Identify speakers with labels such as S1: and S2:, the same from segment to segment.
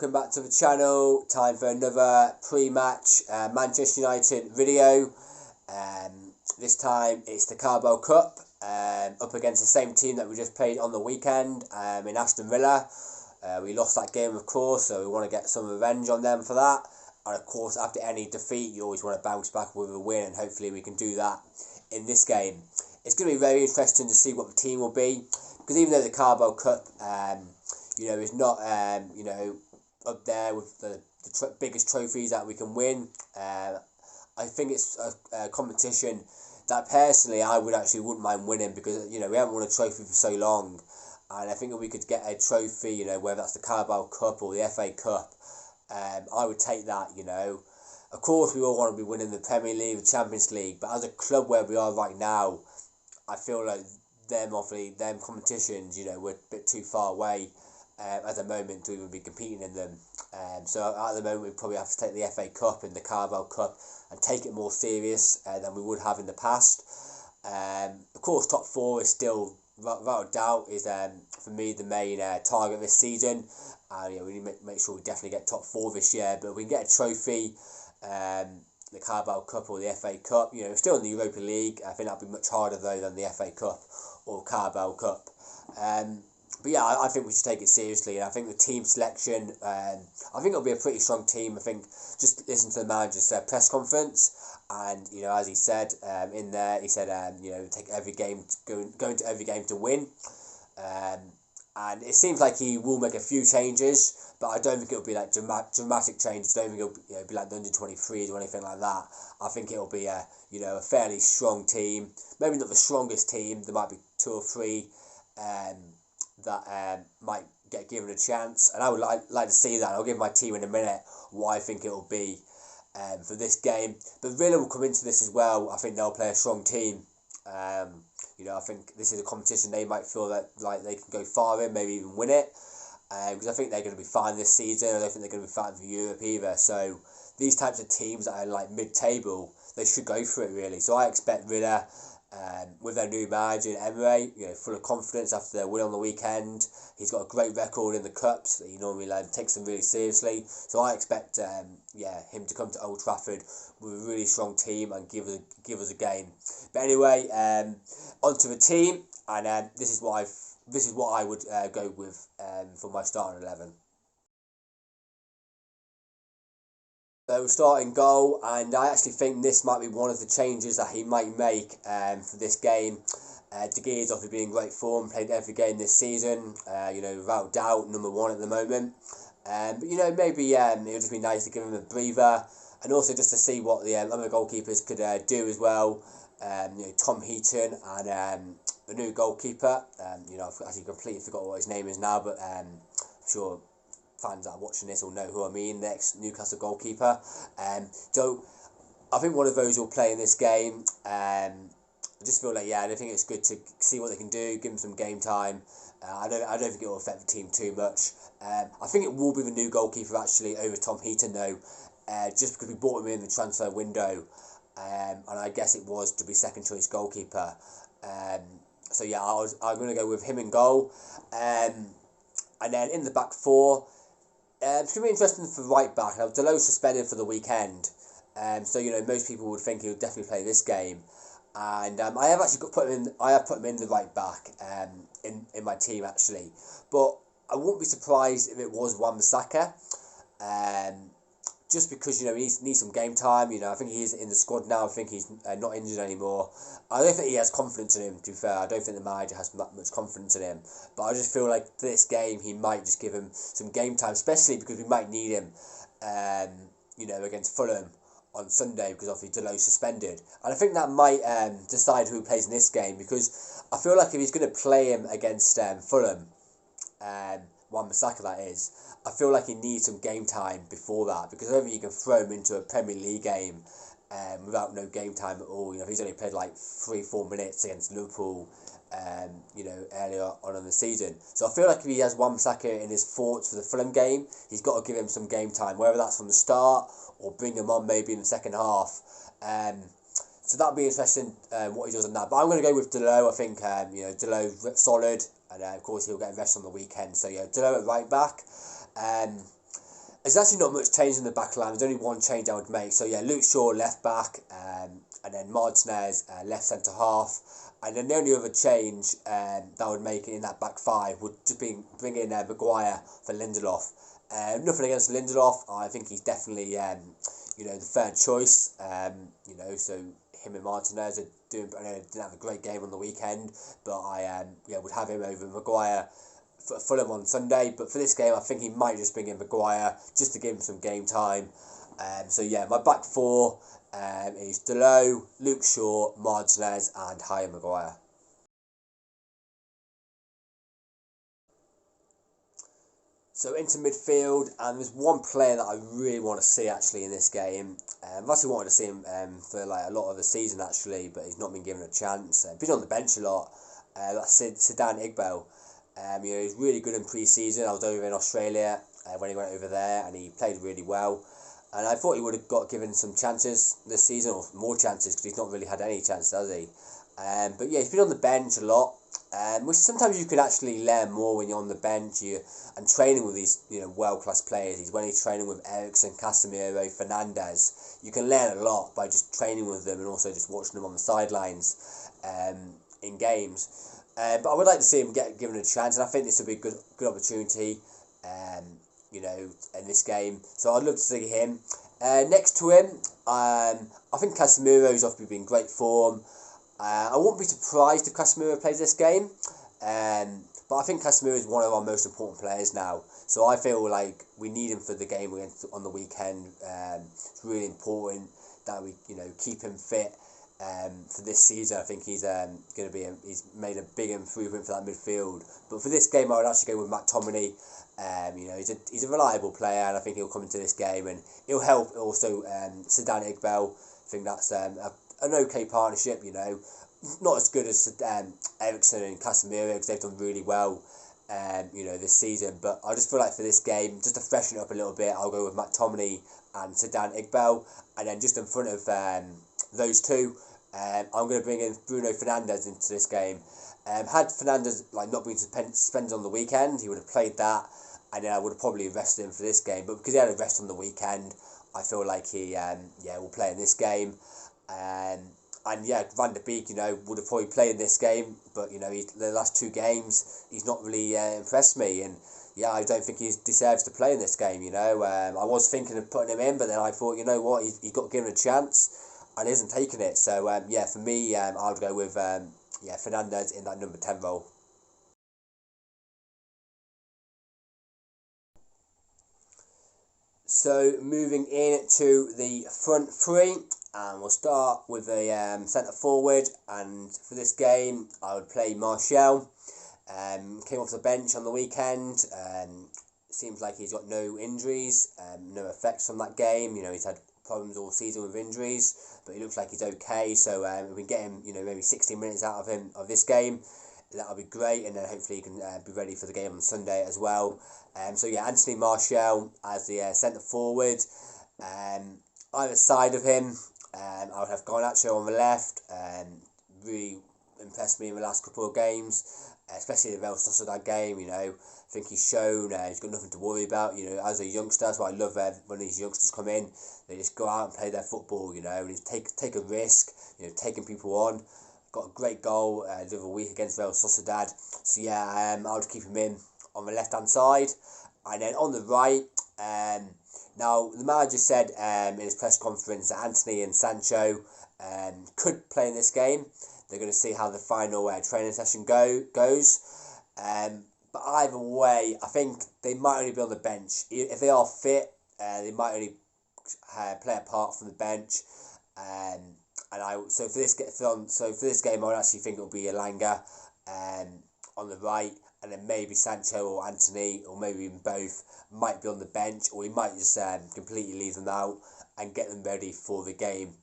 S1: welcome back to the channel. Time for another pre-match Manchester United video. This time it's the Carabao Cup, up against the same team that we just played on the weekend in Aston Villa. We lost that game, of course, so we want to get some revenge on them for that. And of course, after any defeat, you always want to bounce back with a win, and hopefully we can do that in this game. It's going to be very interesting to see what the team will be, because even though the Carabao Cup is not up there with the biggest trophies that we can win, I think it's a competition that personally I wouldn't mind winning, because we haven't won a trophy for so long, and I think if we could get a trophy, whether that's the Carabao Cup or the FA Cup, I would take that. Of course we all want to be winning the Premier League, the Champions League, but as a club where we are right now, I feel like them competitions, we're a bit too far away at the moment to even be competing in them. So at the moment we probably have to take the FA Cup and the Carabao Cup and take it more serious than we would have in the past. Of course, top four is still, without a doubt, is for me the main target this season. We need to make sure we definitely get top four this year. But if we can get a trophy, the Carabao Cup or the FA Cup, still in the Europa League, I think that'll be much harder though than the FA Cup or Carabao Cup. But yeah, I think we should take it seriously, and I think the team selection, I think it'll be a pretty strong team. I think just listen to the manager's press conference, and as he said in there, he said take every game, go into every game to win, and it seems like he will make a few changes, but I don't think it'll be like dramatic changes. I don't think it'll be like the under-23s or anything like that. I think it'll be a fairly strong team, maybe not the strongest team. There might be two or three that might get given a chance, and I would like to see that. I'll give my team in a minute what I think it will be for this game. But Villa will come into this as well. I think they'll play a strong team. I think this is a competition they might feel that like they can go far in, maybe even win it, because I think they're going to be fine this season. I don't think they're going to be fighting for Europe either. So these types of teams that are like mid-table, they should go for it really. So I expect Villa, with their new manager Emery, full of confidence after their win on the weekend. He's got a great record in the cups. He normally takes them really seriously. So I expect him to come to Old Trafford with a really strong team and give us a game. But anyway, onto the team, and this is what I would go with for my starting 11. So we're starting goal, and I actually think this might be one of the changes that he might make for this game. De Gea's obviously been in great form, played every game this season, without doubt, number one at the moment. But maybe it would just be nice to give him a breather, and also just to see what the other goalkeepers could do as well. Tom Heaton and the new goalkeeper. I've actually completely forgot what his name is now, but I'm sure fans that are watching this will know who I mean, the ex-Newcastle goalkeeper. So I think one of those will play in this game. I just feel like, I think it's good to see what they can do, give them some game time. I don't think it will affect the team too much. I think it will be the new goalkeeper actually over Tom Heaton though, just because we bought him in the transfer window, and I guess it was to be second choice goalkeeper. So yeah, I'm going to go with him in goal. And then in the back four, it's going to be interesting for right back. Now, Delo's suspended for the weekend, so most people would think he would definitely play this game. And I have actually put him in the right back in my team actually, but I wouldn't be surprised if it was Wan-Bissaka, just because he needs some game time. I think he's in the squad now. I think he's not injured anymore. I don't think he has confidence in him, to be fair. I don't think the manager has that much confidence in him, but I just feel like for this game he might just give him some game time, especially because we might need him against Fulham on Sunday, because obviously Delo's suspended, and I think that might decide who plays in this game, because I feel like if he's going to play him against Fulham, Wan-Bissaka that is, I feel like he needs some game time before that, because I don't think you can throw him into a Premier League game without no game time at all. If he's only played like 3-4 minutes against Liverpool earlier on in the season. So I feel like if he has Wan-Bissaka in his thoughts for the Fulham game, he's got to give him some game time, whether that's from the start or bring him on maybe in the second half. So that'll be interesting what he does on that. But I'm going to go with Delo. I think Delo solid, and of course he'll get a rest on the weekend. So yeah, Delo at right back. there's actually not much change in the back line. There's only one change I would make. So yeah, Luke Shaw left back, and then Martinez left centre half. And then the only other change that I would make in that back five would just be bring in Maguire for Lindelof. Nothing against Lindelof. I think he's definitely the third choice. So him and Martinez are doing. I know didn't have a great game on the weekend, but I would have him over Maguire for Fulham on Sunday. But for this game, I think he might just bring in Maguire just to give him some game time. My back four is Delo, Luke Shaw, Martinez, and Harry Maguire. So into midfield, and there's one player that I really want to see actually in this game. I've actually wanted to see him for like a lot of the season actually, but he's not been given a chance. Been on the bench a lot. That's Sedan Iqbal. He's really good in pre-season. I was over in Australia when he went over there, and he played really well. And I thought he would have got given some chances this season, or more chances, because he's not really had any chances, has he? But yeah, he's been on the bench a lot, which sometimes you can actually learn more when you're on the bench and training with these world-class players. When he's training with Eriksen, Casemiro, Fernandes, you can learn a lot by just training with them and also just watching them on the sidelines in games. But I would like to see him get given a chance, and I think this would be a good opportunity. In this game. So I'd love to see him. Next to him, I think Casemiro's obviously been in great form. I won't be surprised if Casemiro plays this game. But I think Casemiro is one of our most important players now. So I feel like we need him for the game on the weekend. It's really important that we keep him fit for this season. I think he's he's made a big improvement for that midfield. But for this game, I would actually go with McTominay. He's a reliable player, and I think he'll come into this game and he'll help also Sedan Iqbal. I think that's an okay partnership. Not as good as Eriksen and Casemiro, because they've done really well this season. But I just feel like for this game, just to freshen it up a little bit, I'll go with McTominay and Sedan Iqbal, and then just in front of those two, I'm going to bring in Bruno Fernandes into this game. Had Fernandes not been suspended on the weekend, he would have played that, and then I would have probably rested him for this game. But because he had a rest on the weekend, I feel like he will play in this game. Van de Beek, would have probably played in this game, but the last two games he's not really impressed me, and I don't think he deserves to play in this game. I was thinking of putting him in, but then I thought, he got given a chance and isn't taking it. So for me, I'll go with Fernandes in that number 10 role. So moving in to the front three, and we'll start with the centre forward. And for this game, I would play Martial. Came off the bench on the weekend. Seems like he's got no injuries, no effects from that game. He's had problems all season with injuries, but he looks like he's okay. So if we get him, maybe 60 minutes out of him of this game, that'll be great, and then hopefully he can be ready for the game on Sunday as well. Anthony Martial as the centre forward. Either side of him, I would have Garnacho on the left. Really impressed me in the last couple of games, especially the Real Sociedad game. I think he's shown he's got nothing to worry about. As a youngster, that's why I love when these youngsters come in. They just go out and play their football. And take a risk. Taking people on. Got a great goal the other week against Real Sociedad. So I would keep him in on the left hand side, and then on the right. Now the manager said in his press conference that Anthony and Sancho could play in this game. They're going to see how the final training session goes. But either way, I think they might only be on the bench. If they are fit, they might only play a part from the bench. For this game, I would actually think it will be Elanga on the right, and then maybe Sancho or Anthony, or maybe even both, might be on the bench, or he might just completely leave them out and get them ready for the game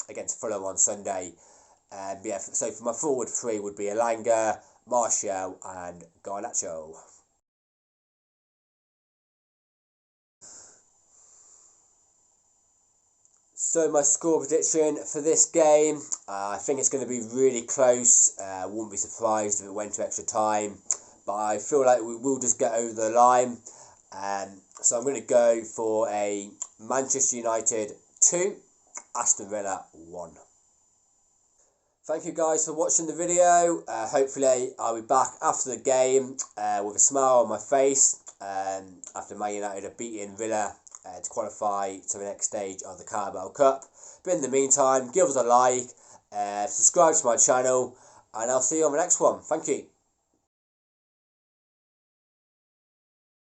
S1: against Fulham on Sunday. So for my forward three would be Elanga, Martial, and Garnacho. So my score prediction for this game, I think it's going to be really close. Wouldn't be surprised if it went to extra time, but I feel like we will just get over the line. So I'm going to go for a Manchester United 2, Aston Villa 1. Thank you guys for watching the video. Hopefully I'll be back after the game with a smile on my face after Man United have beaten Villa to qualify to the next stage of the Carabao Cup. But in the meantime, give us a like, subscribe to my channel, and I'll see you on the next one. Thank you.